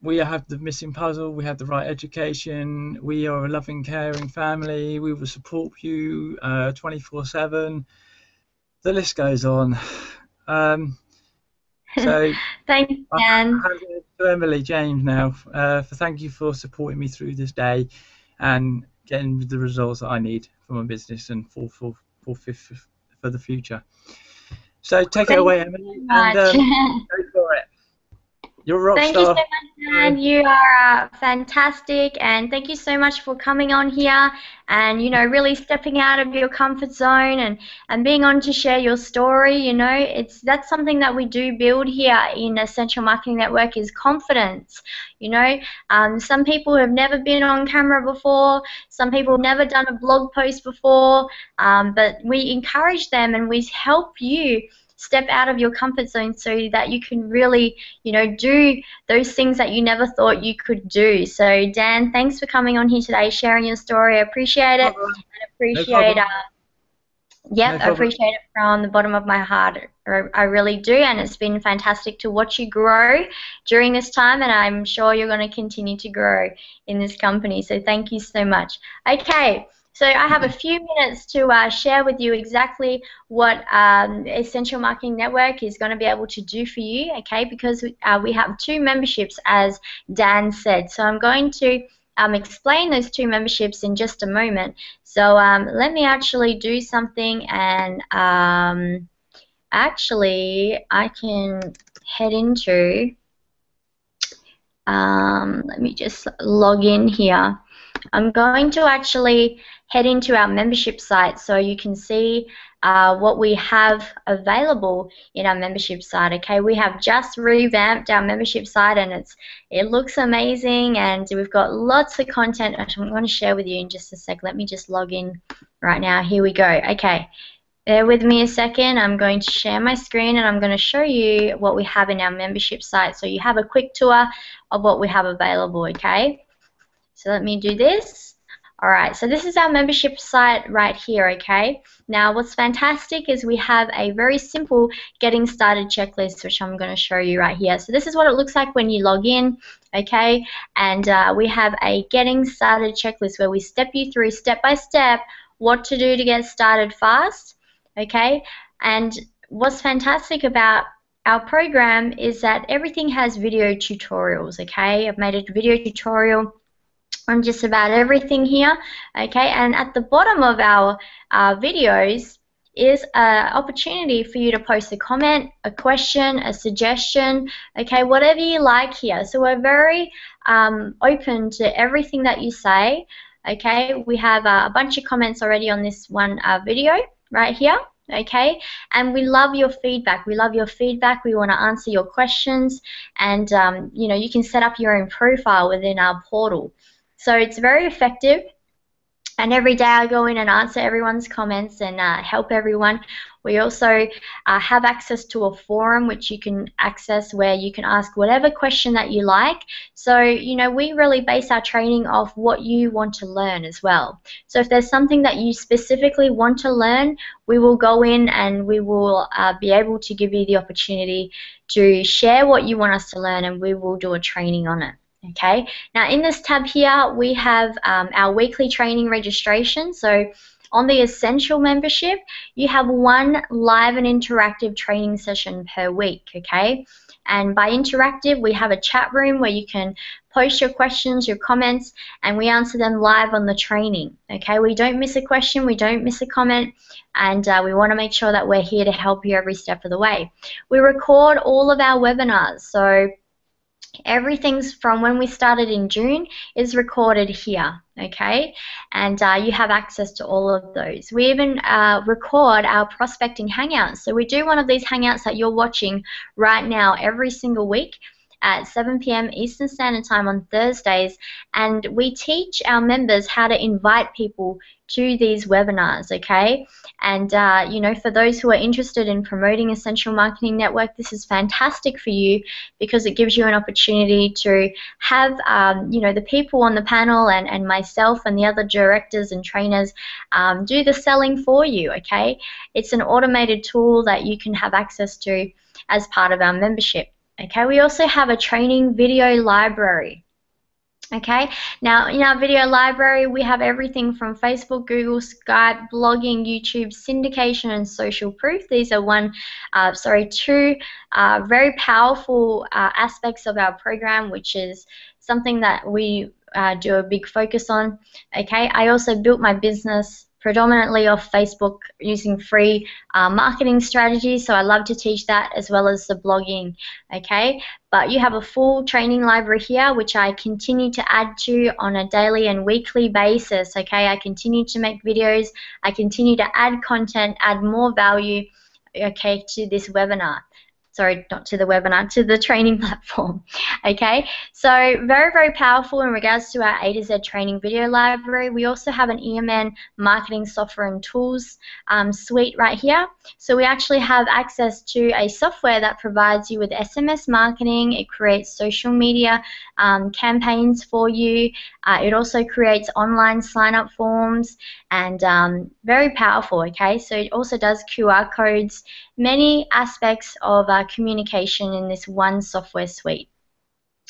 we have the missing puzzle, we have the right education, we are a loving, caring family, we will support you 24/7. The list goes on. So Thanks, Dan. I'll hand it to Emily James now. Thank you for supporting me through this day and getting the results that I need for my business and for the future. So take it away, Emily, and go for it. You're a rock Thank you so star. much, Dan. You are fantastic, and thank you so much for coming on here and, really stepping out of your comfort zone and being on to share your story. That's something that we do build here in Essential Marketing Network is confidence. Some people have never been on camera before, some people have never done a blog post before, but we encourage them and we help you step out of your comfort zone so that you can really, do those things that you never thought you could do. So, Dan, thanks for coming on here today, sharing your story. I appreciate it. And appreciate, I appreciate it from the bottom of my heart. I really do, and it's been fantastic to watch you grow during this time, and I'm sure you're going to continue to grow in this company. So, thank you so much. Okay. So I have a few minutes to share with you exactly what Essential Marketing Network is going to be able to do for you, okay, because we have 2 memberships, as Dan said. So I'm going to explain those 2 memberships in just a moment. So let me actually do something, and actually I can head into, let me just log in here. I'm going to actually head into our membership site so you can see what we have available in our membership site. Okay, we have just revamped our membership site, and it looks amazing, and we've got lots of content I'm going to share with you in just a sec. Let me just log in right now. Here we go. Okay, bear with me a second. I'm going to share my screen, and I'm going to show you what we have in our membership site so you have a quick tour of what we have available. Okay. So let me do this. All right, so this is our membership site right here, okay? Now, what's fantastic is we have a very simple getting started checklist, which I'm going to show you right here. So this is what it looks like when you log in, okay? And we have a getting started checklist where we step you through step by step what to do to get started fast, okay? And what's fantastic about our program is that everything has video tutorials, okay? I've made a video tutorial on just about everything here, okay? And at the bottom of our videos is an opportunity for you to post a comment, a question, a suggestion, okay? Whatever you like here. So we're very open to everything that you say, okay? We have a bunch of comments already on this one video right here. Okay, and we love your feedback. We love your feedback. We want to answer your questions, and you know, you can set up your own profile within our portal. So it's very effective, and every day I go in and answer everyone's comments and help everyone. We also have access to a forum which you can access where you can ask whatever question that you like. So, you know, we really base our training off what you want to learn as well. So if there's something that you specifically want to learn, we will go in and we will be able to give you the opportunity to share what you want us to learn, and we will do a training on it. Okay, now in this tab here we have our weekly training registration. So on the Essential membership, you have one live and interactive training session per week, okay? And by interactive, we have a chat room where you can post your questions, your comments, and we answer them live on the training, okay? We don't miss a question, we don't miss a comment, and we want to make sure that we're here to help you every step of the way. We record all of our webinars, so everything's from when we started in June is recorded here, okay? And you have access to all of those. We even record our prospecting hangouts. So we do one of these hangouts that you're watching right now every single week at 7 p.m. Eastern Standard Time on Thursdays, and we teach our members how to invite people to these webinars, okay? And you know, for those who are interested in promoting Essential Marketing Network, this is fantastic for you because it gives you an opportunity to have you know, the people on the panel and myself and the other directors and trainers do the selling for you, okay? It's an automated tool that you can have access to as part of our membership. Okay, we also have a training video library. Okay, now in our video library we have everything from Facebook, Google, Skype, blogging, YouTube, syndication, and social proof. These are two very powerful aspects of our program, which is something that we do a big focus on. Okay, I also built my business predominantly off Facebook using free marketing strategies, so I love to teach that as well as the blogging, okay? But you have a full training library here which I continue to add to on a daily and weekly basis, okay? I continue to make videos, I continue to add content, add more value, okay, to this webinar. Sorry, not to the webinar, to the training platform, okay? So very, very powerful in regards to our A to Z training video library. We also have an EMN marketing software and tools suite right here. So we actually have access to a software that provides you with SMS marketing. It creates social media campaigns for you. It also creates online sign-up forms, and very powerful, okay? So it also does QR codes, many aspects of communication in this one software suite.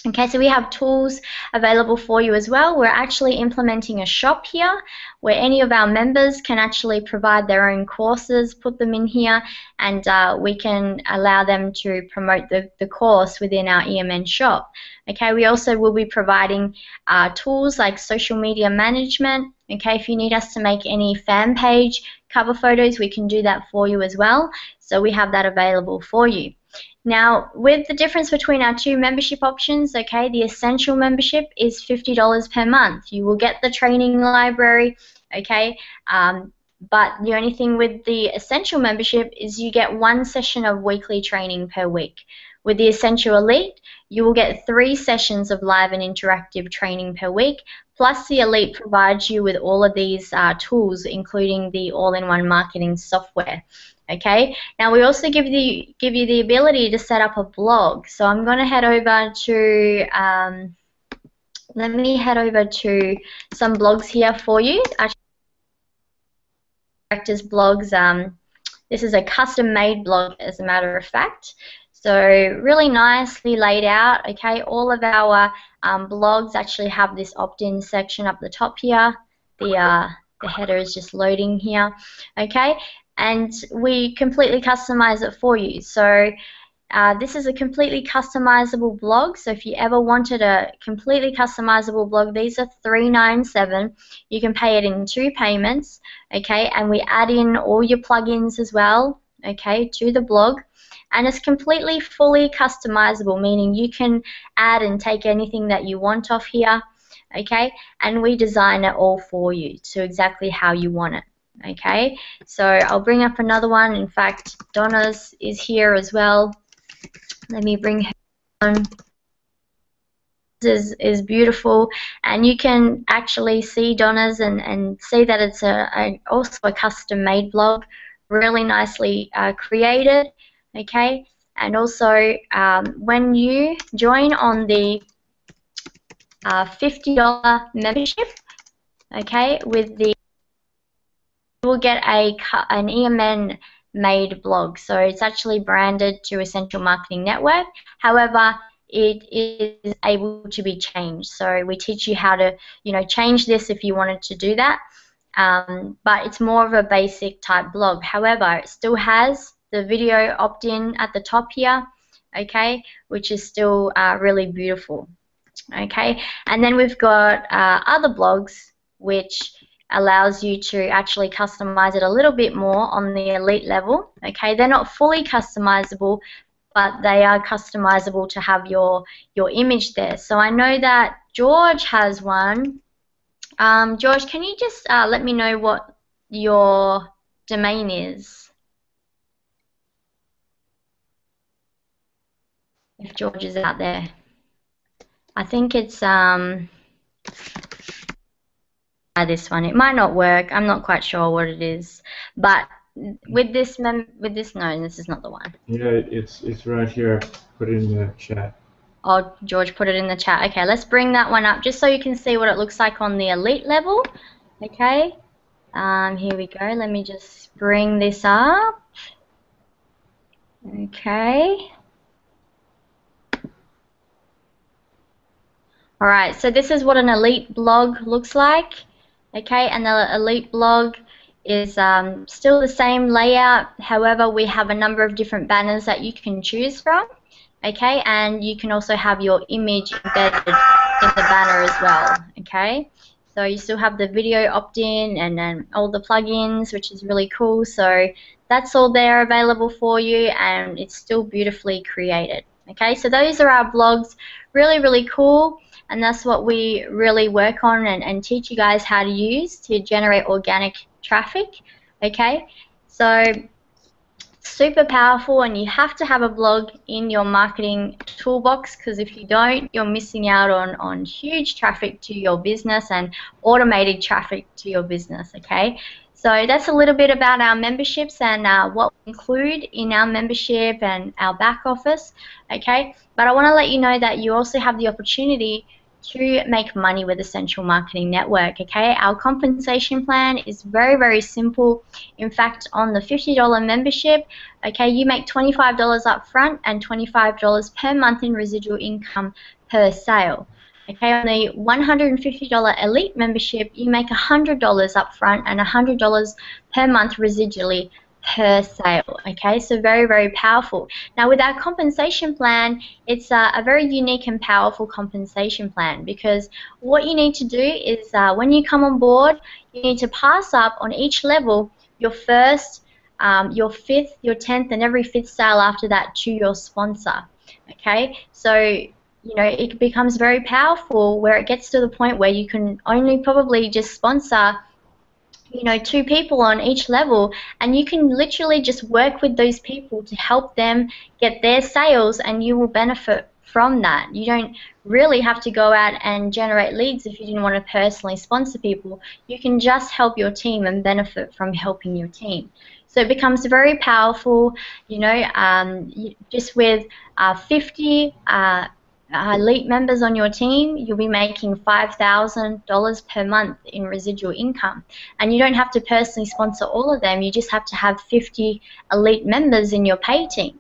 Okay, so we have tools available for you as well. We're actually implementing a shop here where any of our members can actually provide their own courses, put them in here, and we can allow them to promote the course within our EMN shop. Okay, we also will be providing tools like social media management. Okay, if you need us to make any fan page cover photos, we can do that for you as well. So we have that available for you. Now, with the difference between our two membership options, okay, the Essential membership is $50 per month. You will get the training library, okay, but the only thing with the Essential membership is you get one session of weekly training per week. With the Essential Elite, you will get 3 sessions of live and interactive training per week, plus the Elite provides you with all of these tools, including the all-in-one marketing software. Okay, now we also give you the ability to set up a blog. So I'm going to head over to let me head over to some blogs here for you. Actually, directors blogs. This is a custom-made blog, as a matter of fact. So really nicely laid out. Okay, all of our blogs actually have this opt-in section up the top here. The header is just loading here. Okay, and we completely customize it for you. So this is a completely customizable blog, so if you ever wanted a completely customizable blog, these are $397. You can pay it in 2 payments, okay, and we add in all your plugins as well, okay, to the blog, and it's completely fully customizable, meaning you can add and take anything that you want off here, okay, and we design it all for you to exactly how you want it. Okay, so I'll bring up another one. In fact, Donna's is here as well. Let me bring her on. This is beautiful, and you can actually see Donna's and see that it's also a custom-made blog, really nicely created. Okay, and also when you join on the $50 membership, okay, with the you will get an EMN made blog. So it's actually branded to Essential Marketing Network. However, it is able to be changed. So we teach you how to, change this if you wanted to do that. But it's more of a basic type blog. However, it still has the video opt-in at the top here, okay, which is still really beautiful. Okay, and then we've got other blogs which allows you to actually customize it a little bit more on the elite level. Okay, they're not fully customizable, but they are customizable to have your image there. So I know that George has one. George, can you just let me know what your domain is? If George is out there. I think it's this one. It might not work. I'm not quite sure what it is, but with this no, this is not the one. Yeah, it's right here. Put it in the chat. Oh, George put it in the chat. Okay, let's bring that one up just so you can see what it looks like on the elite level. Okay, here we go. Let me just bring this up. Okay. All right, so this is what an elite blog looks like. Okay, and the elite blog is still the same layout. However, we have a number of different banners that you can choose from. Okay, and you can also have your image embedded in the banner as well. Okay, so you still have the video opt-in and then all the plugins, which is really cool. So that's all there available for you, and it's still beautifully created. Okay, so those are our blogs. Really, really cool. And that's what we really work on and teach you guys how to use to generate organic traffic. Okay, so super powerful, and you have to have a blog in your marketing toolbox, because if you don't, you're missing out on huge traffic to your business and automated traffic to your business. Okay, so that's a little bit about our memberships and what we include in our membership and our back office. Okay, but I want to let you know that you also have the opportunity to make money with Essential Marketing Network. Okay, our compensation plan is very, very simple. In fact, on the $50 membership, okay, you make $25 up front and $25 per month in residual income per sale. Okay, on the $150 elite membership, you make $100 up front and $100 per month residually per sale. Okay, so very, very powerful. Now with our compensation plan, it's a very unique and powerful compensation plan, because what you need to do is when you come on board, you need to pass up on each level your first, your fifth, your 10th, and every 5th sale after that to your sponsor. Okay, so it becomes very powerful where it gets to the point where you can only probably just sponsor 2 people on each level, and you can literally just work with those people to help them get their sales, and you will benefit from that. You don't really have to go out and generate leads if you didn't want to personally sponsor people. You can just help your team and benefit from helping your team. So it becomes very powerful, just with 50 elite members on your team, you'll be making $5,000 per month in residual income. And you don't have to personally sponsor all of them. You just have to have 50 elite members in your pay team.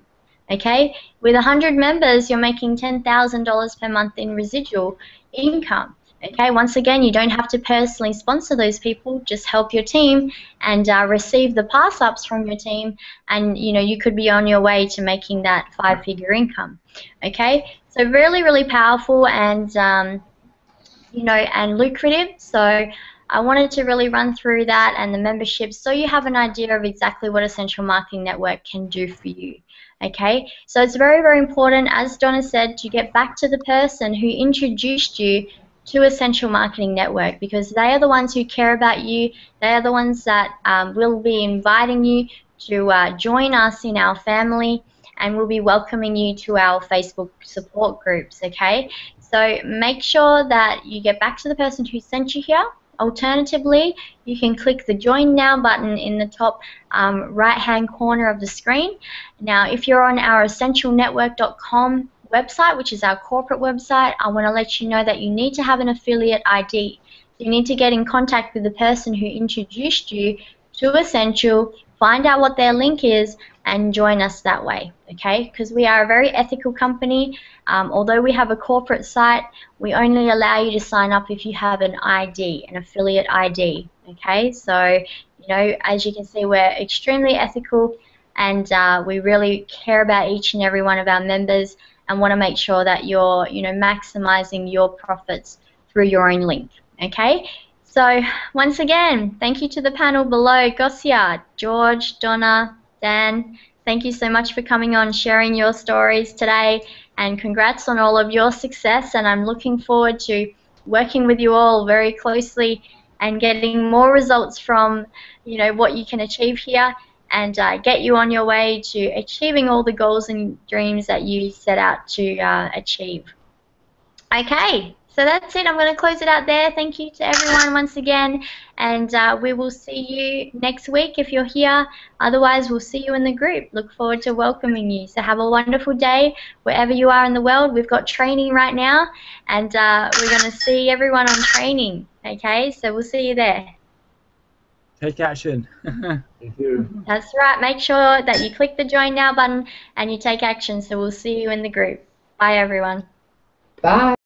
Okay? With 100 members, you're making $10,000 per month in residual income. Okay, once again, you don't have to personally sponsor those people. Just help your team and receive the pass-ups from your team, and you could be on your way to making that 5-figure income. Okay, so really, really powerful and and lucrative. So I wanted to really run through that and the memberships so you have an idea of exactly what Essential Marketing Network can do for you. Okay, so it's very, very important, as Donna said, to get back to the person who introduced you to Essential Marketing Network, because they are the ones who care about you. They are the ones that will be inviting you to join us in our family, and we'll be welcoming you to our Facebook support groups, okay? So make sure that you get back to the person who sent you here. Alternatively, you can click the Join Now button in the top right-hand corner of the screen. Now, if you're on our essentialnetwork.com website, which is our corporate website, I want to let you know that you need to have an affiliate ID. You need to get in contact with the person who introduced you to Essential, find out what their link is, and join us that way, okay? Because we are a very ethical company. Although we have a corporate site, we only allow you to sign up if you have an ID, an affiliate ID, okay? So, as you can see, we're extremely ethical, and we really care about each and every one of our members and want to make sure that you're, maximizing your profits through your own link, okay? So once again, thank you to the panel below. Gosia, George, Donna, Dan, thank you so much for coming on, sharing your stories today, and congrats on all of your success. And I'm looking forward to working with you all very closely and getting more results from, what you can achieve here, and get you on your way to achieving all the goals and dreams that you set out to achieve. Okay, so that's it. I'm going to close it out there. Thank you to everyone once again, and we will see you next week if you're here. Otherwise, we'll see you in the group. Look forward to welcoming you. So have a wonderful day wherever you are in the world. We've got training right now, and we're going to see everyone on training. Okay, so we'll see you there. Take action. Thank you. That's right. Make sure that you click the Join Now button and you take action. So we'll see you in the group. Bye, everyone. Bye.